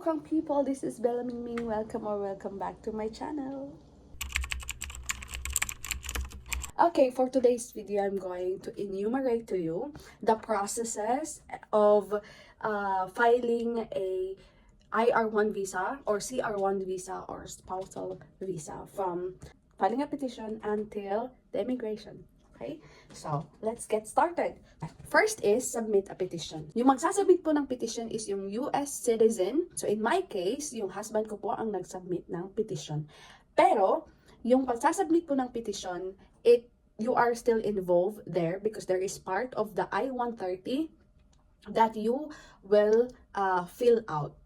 Krang people, this is Bella Mingming. Welcome or welcome back to my channel. Okay, for today's video, I'm going to enumerate to you the processes of filing a IR1 visa or CR1 visa or spousal visa from filing a petition until the immigration. Okay? So, let's get started. First is submit a petition. Yung magsasubmit po ng petition is yung US citizen. So, in my case, yung husband ko po ang nag-submit ng petition. Pero, yung pagsasubmit po ng petition, you are still involved there because there is part of the I-130 that you will fill out.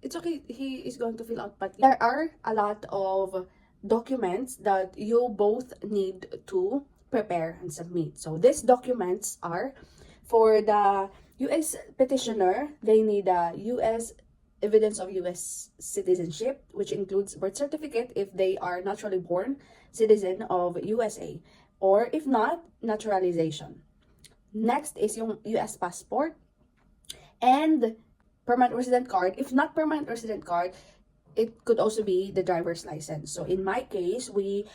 It's okay, he is going to fill out, but there are a lot of documents that you both need to prepare and submit. So these documents are for the US petitioner. They need a US evidence of US citizenship, which includes birth certificate if they are naturally born citizen of USA, or if not, naturalization. Next is yung US passport and permanent resident card. If not permanent resident card, it could also be the driver's license. So in my case, we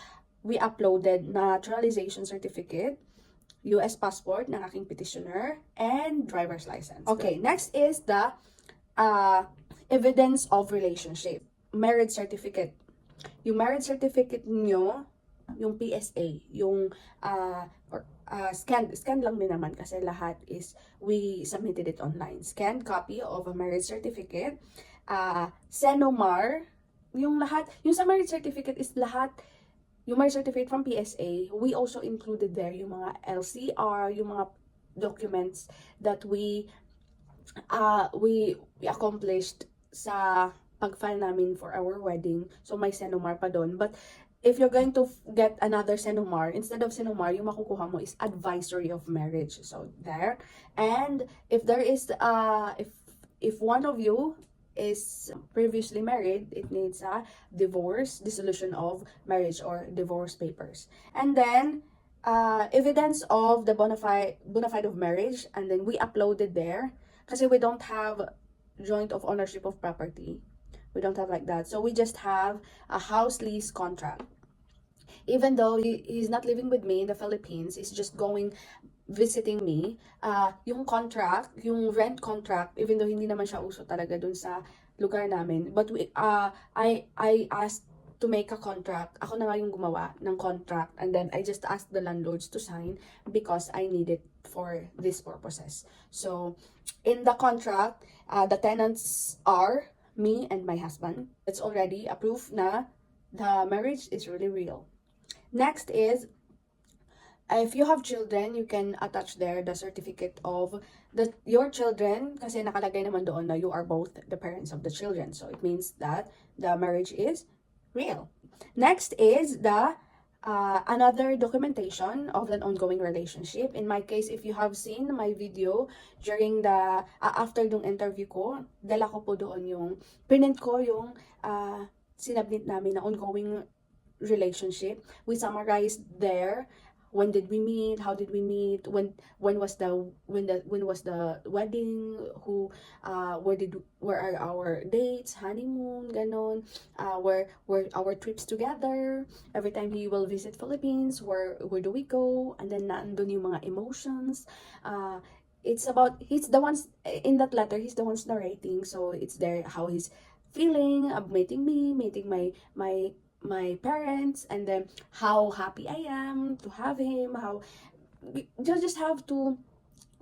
uploaded naturalization certificate, US passport ng aking petitioner, and driver's license. Okay, next is the evidence of relationship. Marriage certificate. Yung marriage certificate nyo, yung PSA, yung scan lang din naman kasi lahat is we submitted it online. Scanned copy of a marriage certificate, Senomar, yung lahat, yung sa marriage certificate is lahat, yung marriage certificate from PSA, we also included there yung mga LCR, yung mga documents that we accomplished sa pag-file namin for our wedding. So may Senomar pa doon. But if you're going to get another Senomar, instead of Senomar, yung makukuha mo is advisory of marriage. So there. And if there is if one of you is previously married, it needs a divorce, dissolution of marriage or divorce papers. And then evidence of the bona fide of marriage, and then we uploaded there kasi we don't have joint of ownership of property. We don't have like that. So we just have a house lease contract. Even though he's not living with me in the Philippines, he's just visiting me, yung contract, yung rent contract, even though hindi naman siya uso talaga dun sa lugar namin, but I asked to make a contract. Ako na nga yung gumawa ng contract, and then I just asked the landlords to sign because I need it for these purposes. So in the contract, the tenants are me and my husband. It's already a proof na the marriage is really real. Next is, if you have children, you can attach there the certificate of your children kasi nakalagay naman doon na you are both the parents of the children. So it means that the marriage is real. Next is the another documentation of an ongoing relationship. In my case, if you have seen my video during the after yung interview ko, dala ko po doon yung print ko yung sinabit namin na ongoing relationship. We summarized there when did we meet, how did we meet, when was the wedding, where are our dates, honeymoon, ganon, where our trips together, every time he will visit Philippines, where do we go, and then nandun yung mga emotions. It's about, he's the ones in that letter, he's the ones narrating, so it's there how he's feeling of meeting me, meeting my parents, and then how happy I am to have him, how you just have to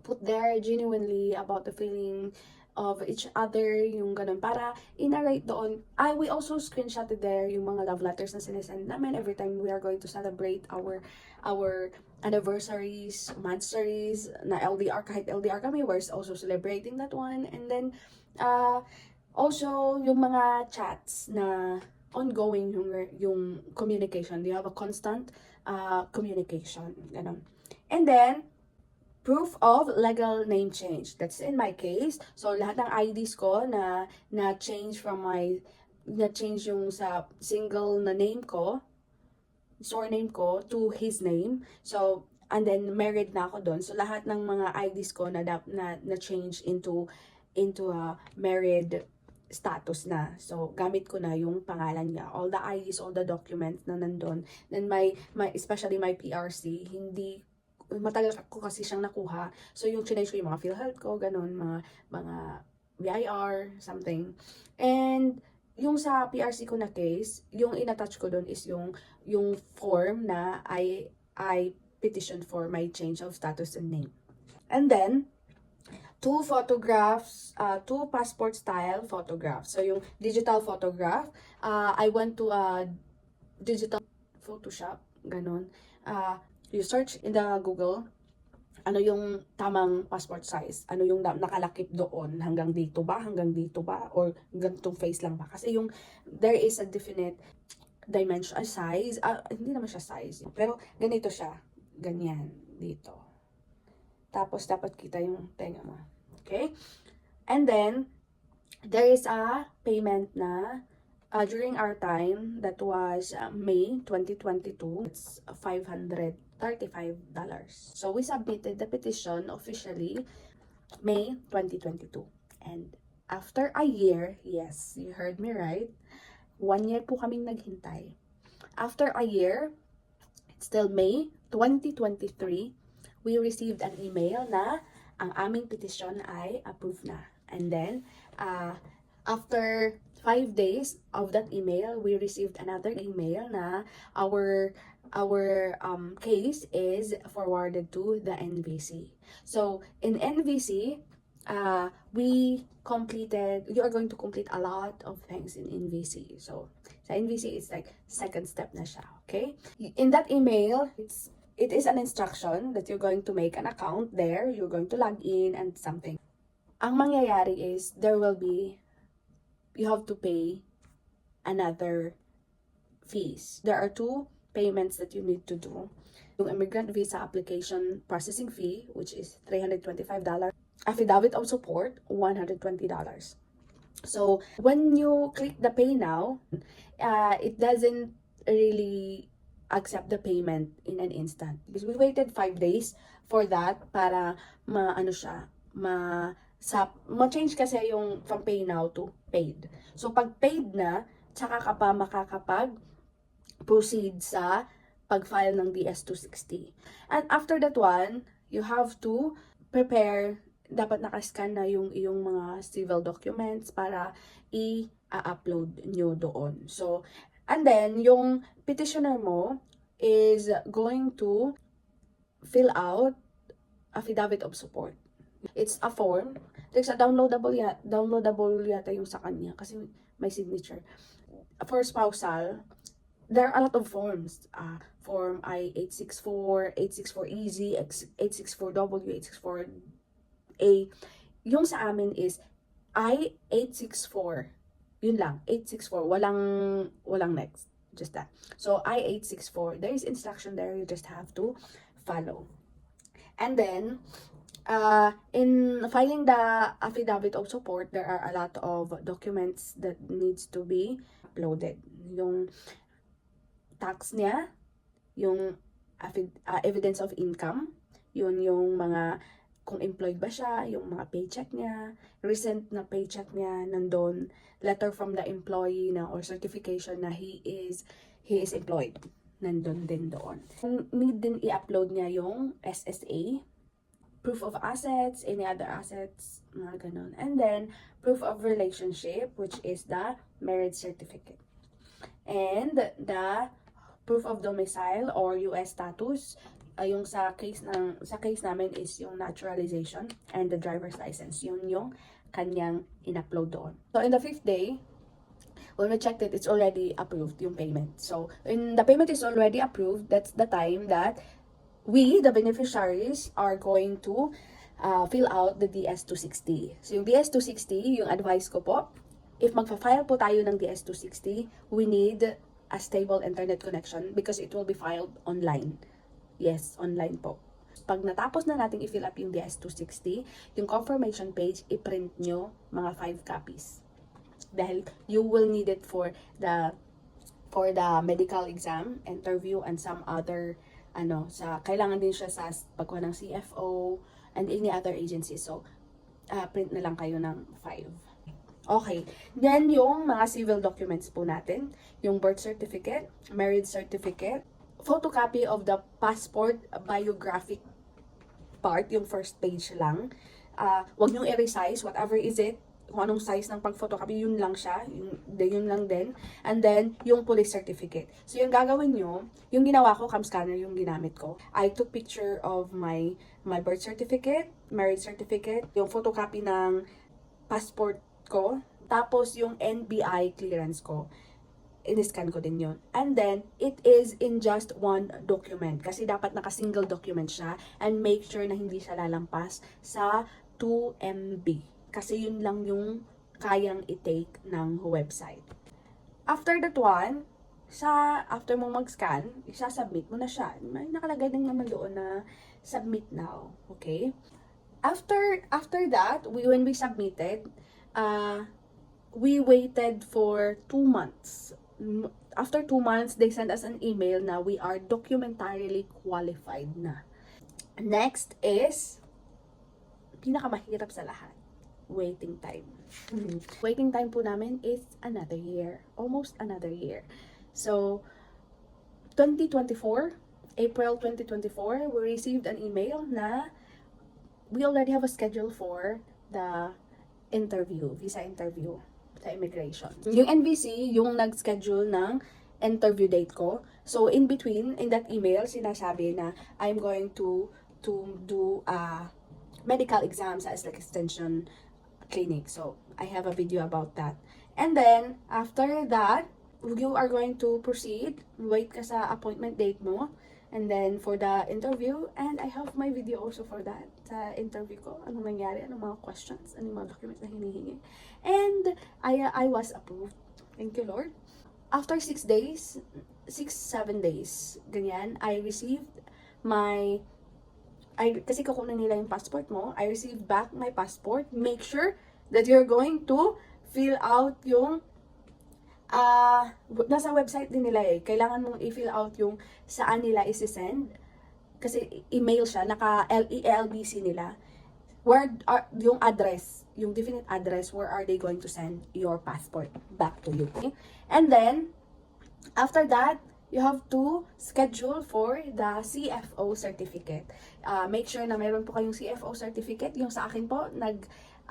put there genuinely about the feeling of each other, yung ganun, para i-narrate doon. We also screenshotted there yung mga love letters na sinesend namin every time we are going to celebrate our anniversaries, monthsaries, na LDR, kahit LDR kami, we're also celebrating that one. And then also yung mga chats na ongoing yung communication. You have a constant communication. Ganun. And then, proof of legal name change. That's in my case. So, lahat ng IDs ko na change yung sa single na name ko, surname ko, to his name. So, and then married na ako doon. So, lahat ng mga IDs ko na change into a married status na. So, gamit ko na yung pangalan niya. All the IDs, all the documents na nandun. Then, especially my PRC, hindi, matagal ko kasi siyang nakuha. So, yung chinage ko yung mga PhilHealth ko, ganun, mga BIR, something. And, yung sa PRC ko na case, yung in-attach ko dun is yung form na I petitioned for my change of status and name. And then, 2 photographs, 2 passport style photographs. So, yung digital photograph, I went to a digital Photoshop, ganun. You search in the Google, ano yung tamang passport size, ano yung nakalakip doon, hanggang dito ba, or ganitong face lang ba. Kasi there is a definite dimension, size, hindi naman siya size, pero ganito siya, ganyan, dito. Tapos, dapat kita yung tenga mo. Okay? And then, there is a payment na during our time, that was May 2022. It's $535. So, we submitted the petition officially May 2022. And after a year, yes, you heard me right, 1 year po kaming naghintay. After a year, it's still May 2023, we received an email na ang aming petition ay approved na. And then, after 5 days of that email, we received another email na our case is forwarded to the NVC. So, in NVC, you are going to complete a lot of things in NVC. So, sa NVC, it's like second step na siya, okay? In that email, it is an instruction that you're going to make an account there, you're going to log in and something. Ang mangyayari is, you have to pay another fees. There are 2 payments that you need to do. Yung immigrant visa application processing fee, which is $325. Affidavit of support, $120. So, when you click the pay now, it doesn't really accept the payment in an instant. Because we waited 5 days for that para ma-change kasi yung from pay now to paid. So, pag paid na, tsaka ka pa makakapag-proceed sa pag-file ng DS-260. And after that one, you have to prepare, dapat nakascan na yung iyong mga civil documents para i-upload nyo doon. So, and then, yung petitioner mo is going to fill out affidavit of support. It's a form. There's a downloadable yata yung sa kanya kasi may signature. For spousal, there are a lot of forms. Form I-864, 864-EZ, 864W, 864A. Yung sa amin is I-864. Yun lang, 864. Walang next. Just that. So, I-864. There is instruction there. You just have to follow. And then, in filing the affidavit of support, there are a lot of documents that needs to be uploaded. Yung tax niya, yung evidence of income, yung mga kung employed ba siya, yung mga paycheck niya, recent na paycheck niya, nandun, letter from the employee na or certification na he is employed, nandun din doon. Need din i-upload niya yung SSA, proof of assets, any other assets, mga ganun. And then, proof of relationship, which is the marriage certificate. And the proof of domicile or US status, yung sa case namin is yung naturalization and the driver's license. Yun yung kanyang in-upload doon. So, in the 5th day, when we checked it, it's already approved, yung payment. So, when the payment is already approved, that's the time that we, the beneficiaries, are going to fill out the DS-260. So, yung DS-260, yung advice ko po, if magpa-file po tayo ng DS-260, we need a stable internet connection because it will be filed online. Yes, online po. Pag natapos na natin i-fill up yung DS-260, yung confirmation page, i-print nyo mga 5 copies. Dahil you will need it for the medical exam, interview, and some other, kailangan din siya sa pagkuha ng CFO and any other agency. So, print na lang kayo ng 5. Okay. Then, yung mga civil documents po natin, yung birth certificate, marriage certificate, photocopy of the passport biographic part, yung first page lang. Wag niyong i-resize, whatever is it, kung anong size ng pag-photocopy, yun lang siya, yun lang din. And then, yung police certificate. So, yung gagawin nyo, yung ginawa ko, cam scanner yung ginamit ko. I took picture of my birth certificate, marriage certificate, yung photocopy ng passport ko, tapos yung NBI clearance ko. In-scan ko din yun. And then, it is in just one document. Kasi dapat naka-single document siya. And make sure na hindi siya lalampas sa 2 MB. Kasi yun lang yung kayang i-take ng website. After that one, after mo mag-scan, isa-submit mo na siya. May nakalagay din naman doon na submit now. Okay? After that, when we submitted, we waited for 2 months. After 2 months, they sent us an email na we are documentarily qualified na. Next is, pinakamahirap sa lahat, waiting time. Waiting time po namin is another year. Almost another year. So, 2024, April 2024, we received an email na we already have a schedule for the interview, visa interview sa immigration. Yung NVC, yung nag-schedule ng interview date ko. So, in between, in that email, sinasabi na I'm going to do medical exams as like extension clinic. So, I have a video about that. And then, after that, you are going to proceed. Wait ka sa appointment date mo. And then, for the interview, and I have my video also for that. Sa interview ko, anong nangyari, anong mga questions, anong mga documents na hinihingi. And, I was approved. Thank you, Lord. After 6 days, 6-7 days, ganyan, I received kasi kukunin nila yung passport mo, I received back my passport. Make sure that you're going to fill out yung nasa website din nila eh. Kailangan mong i-fill out yung saan nila isi-send. Kasi email siya, naka-LELBC nila. Where yung address, yung definite address, where are they going to send your passport back to you. Okay? And then, after that, you have to schedule for the CFO certificate. Make sure na meron po kayong CFO certificate. Yung sa akin po,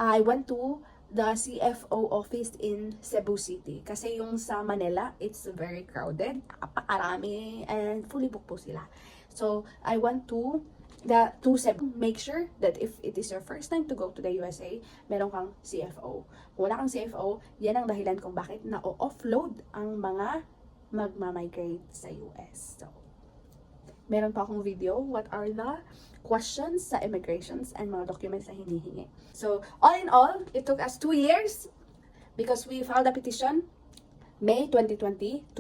I went to the CFO office in Cebu City. Kasi yung sa Manila, it's very crowded. Napakarami and fully booked po sila. So, I went to Cebu. Make sure that if it is your first time to go to the USA, meron kang CFO. Kung wala kang CFO, yan ang dahilan kung bakit na-offload ang mga magmamigrate sa US. So, meron pa akong video, what are the questions sa immigrations and mga documents na hinihingi. So, all in all, it took us 2 years because we filed a petition May 2022.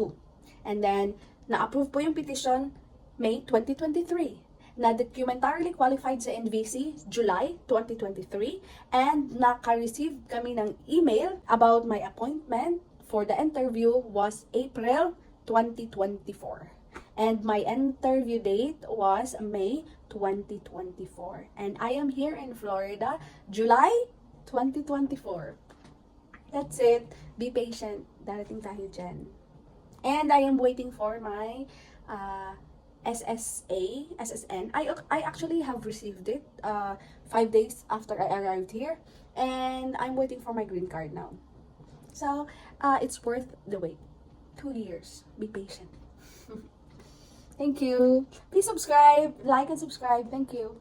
And then, na-approve po yung petition May 2023. Na-documentarily qualified sa NVC July 2023. And naka-receive kami ng email about my appointment for the interview was April 2024. And my interview date was May 2024. And I am here in Florida, July 2024. That's it. Be patient. Darating tayo dyan. And I am waiting for my SSN. I actually have received it 5 days after I arrived here. And I'm waiting for my green card now. So, it's worth the wait. 2 years. Be patient. Thank you. Please subscribe, like and subscribe. Thank you.